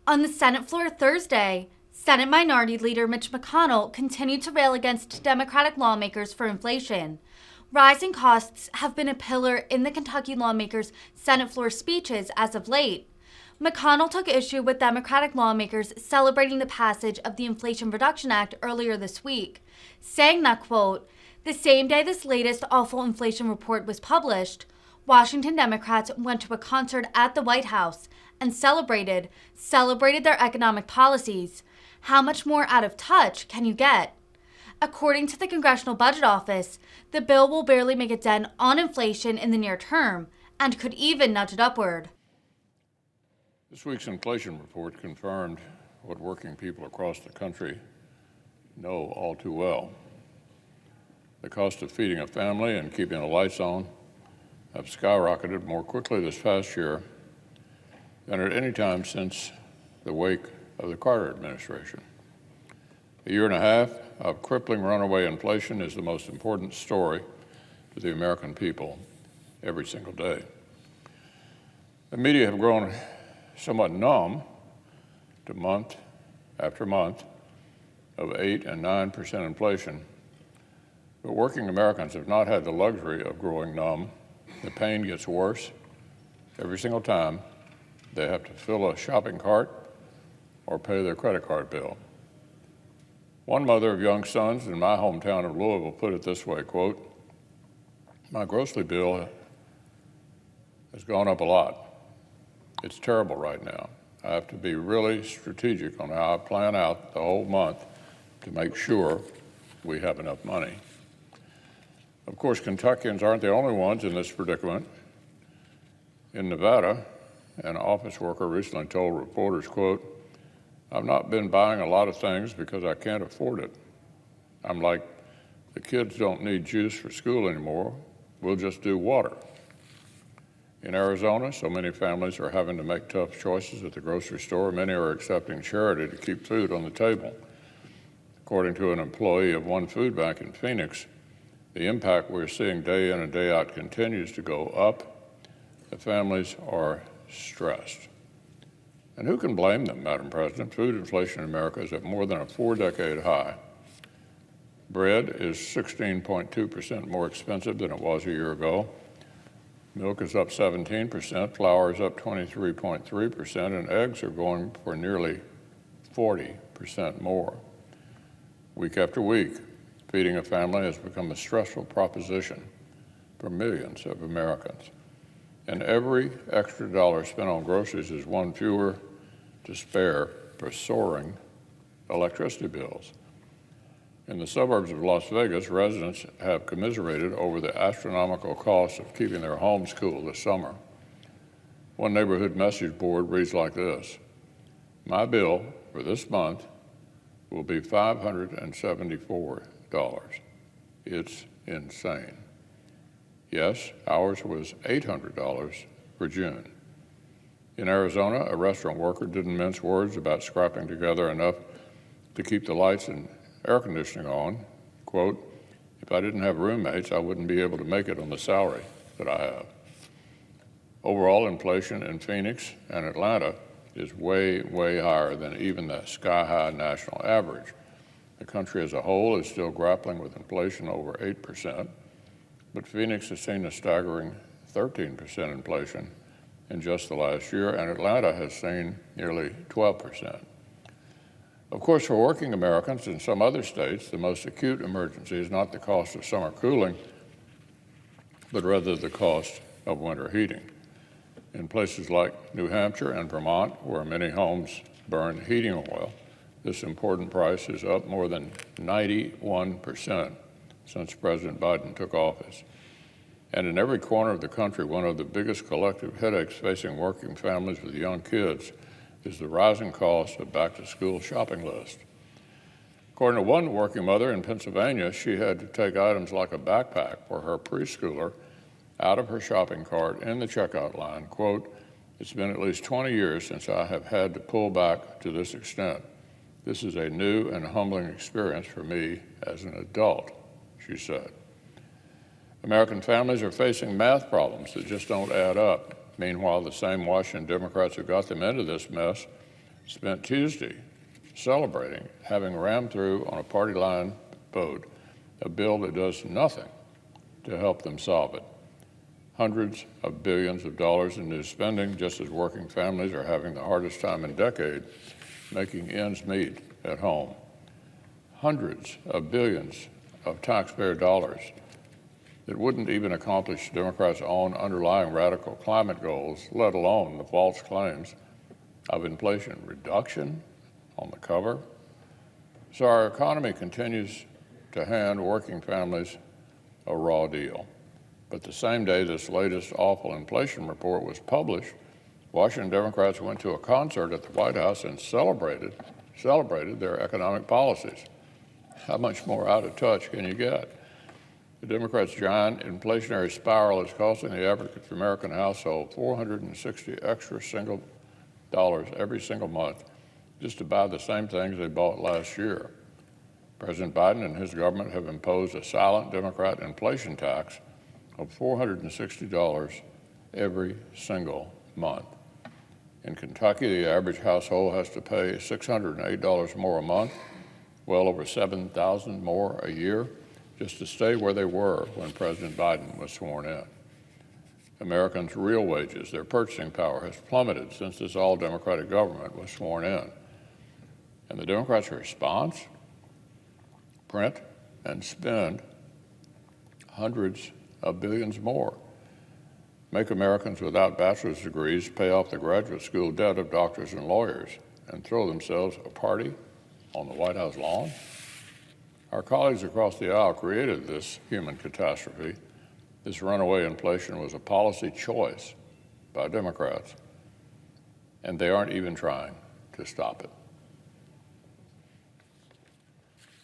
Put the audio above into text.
On the Senate floor Thursday, Senate Minority Leader Mitch McConnell continued to rail against Democratic lawmakers for inflation. Rising costs have been a pillar in the Kentucky lawmakers' Senate floor speeches as of late. McConnell took issue with Democratic lawmakers celebrating the passage of the Inflation Reduction Act earlier this week, saying that, quote, "The same day this latest awful inflation report was published, Washington Democrats went to a concert at the White House and celebrated their economic policies. How much more out of touch can you get?" According to the Congressional Budget Office, the bill will barely make a dent on inflation in the near term and could even nudge it upward. This week's inflation report confirmed what working people across the country know all too well. The cost of feeding a family and keeping the lights on have skyrocketed more quickly this past year than at any time since the wake of the Carter administration. A year and a half of crippling runaway inflation is the most important story to the American people every single day. The media have grown somewhat numb to month after month of 8 and 9% inflation, but working Americans have not had the luxury of growing numb. The pain gets worse every single time they have to fill a shopping cart or pay their credit card bill. One mother of young sons in my hometown of Louisville put it this way, quote, "My grocery bill has gone up a lot. It's terrible right now. I have to be really strategic on how I plan out the whole month to make sure we have enough money." Of course, Kentuckians aren't the only ones in this predicament. In Nevada, an office worker recently told reporters, quote, "I've not been buying a lot of things because I can't afford it. I'm like, the kids don't need juice for school anymore. We'll just do water." In Arizona, so many families are having to make tough choices at the grocery store. Many are accepting charity to keep food on the table. According to an employee of one food bank in Phoenix, the impact we're seeing day in and day out continues to go up. The families are stressed. And who can blame them, Madam President? Food inflation in America is at more than a 4-decade high. Bread is 16.2% more expensive than it was a year ago. Milk is up 17%, flour is up 23.3%, and eggs are going for nearly 40% more. Week after week, feeding a family has become a stressful proposition for millions of Americans. And every extra dollar spent on groceries is one fewer to spare for soaring electricity bills. In the suburbs of Las Vegas, residents have commiserated over the astronomical cost of keeping their homes cool this summer. One neighborhood message board reads like this: "My bill for this month will be $574. It's insane." Yes, ours was $800 for June. In Arizona, a restaurant worker didn't mince words about scrapping together enough to keep the lights and air conditioning on. Quote, "If I didn't have roommates, I wouldn't be able to make it on the salary that I have." Overall inflation in Phoenix and Atlanta is way, way higher than even the sky-high national average. The country as a whole is still grappling with inflation over 8%, but Phoenix has seen a staggering 13% inflation in just the last year, and Atlanta has seen nearly 12%. Of course, for working Americans in some other states, the most acute emergency is not the cost of summer cooling, but rather the cost of winter heating. In places like New Hampshire and Vermont, where many homes burn heating oil, this important price is up more than 91% since President Biden took office. And in every corner of the country, one of the biggest collective headaches facing working families with young kids is the rising cost of back-to-school shopping list. According to one working mother in Pennsylvania, she had to take items like a backpack for her preschooler out of her shopping cart in the checkout line. Quote, "It's been at least 20 years since I have had to pull back to this extent. This is a new and humbling experience for me as an adult," she said. American families are facing math problems that just don't add up. Meanwhile, the same Washington Democrats who got them into this mess spent Tuesday celebrating having rammed through on a party line vote a bill that does nothing to help them solve it. Hundreds of billions of dollars in new spending, just as working families are having the hardest time in decades making ends meet at home. Hundreds of billions of taxpayer dollars that wouldn't even accomplish Democrats' own underlying radical climate goals, let alone the false claims of inflation reduction on the cover. So our economy continues to hand working families a raw deal. But the same day this latest awful inflation report was published, Washington Democrats went to a concert at the White House and celebrated their economic policies. How much more out of touch can you get? The Democrats' giant inflationary spiral is costing the average American household $460 extra single dollars every single month just to buy the same things they bought last year. President Biden and his government have imposed a silent Democrat inflation tax of $460 every single month. In Kentucky, the average household has to pay $608 more a month, well over $7,000 more a year, just to stay where they were when President Biden was sworn in. Americans' real wages, their purchasing power, has plummeted since this all-Democratic government was sworn in. And the Democrats' response? Print and spend hundreds of billions more. Make Americans without bachelor's degrees pay off the graduate school debt of doctors and lawyers and throw themselves a party on the White House lawn? Our colleagues across the aisle created this human catastrophe. This runaway inflation was a policy choice by Democrats, and they aren't even trying to stop it.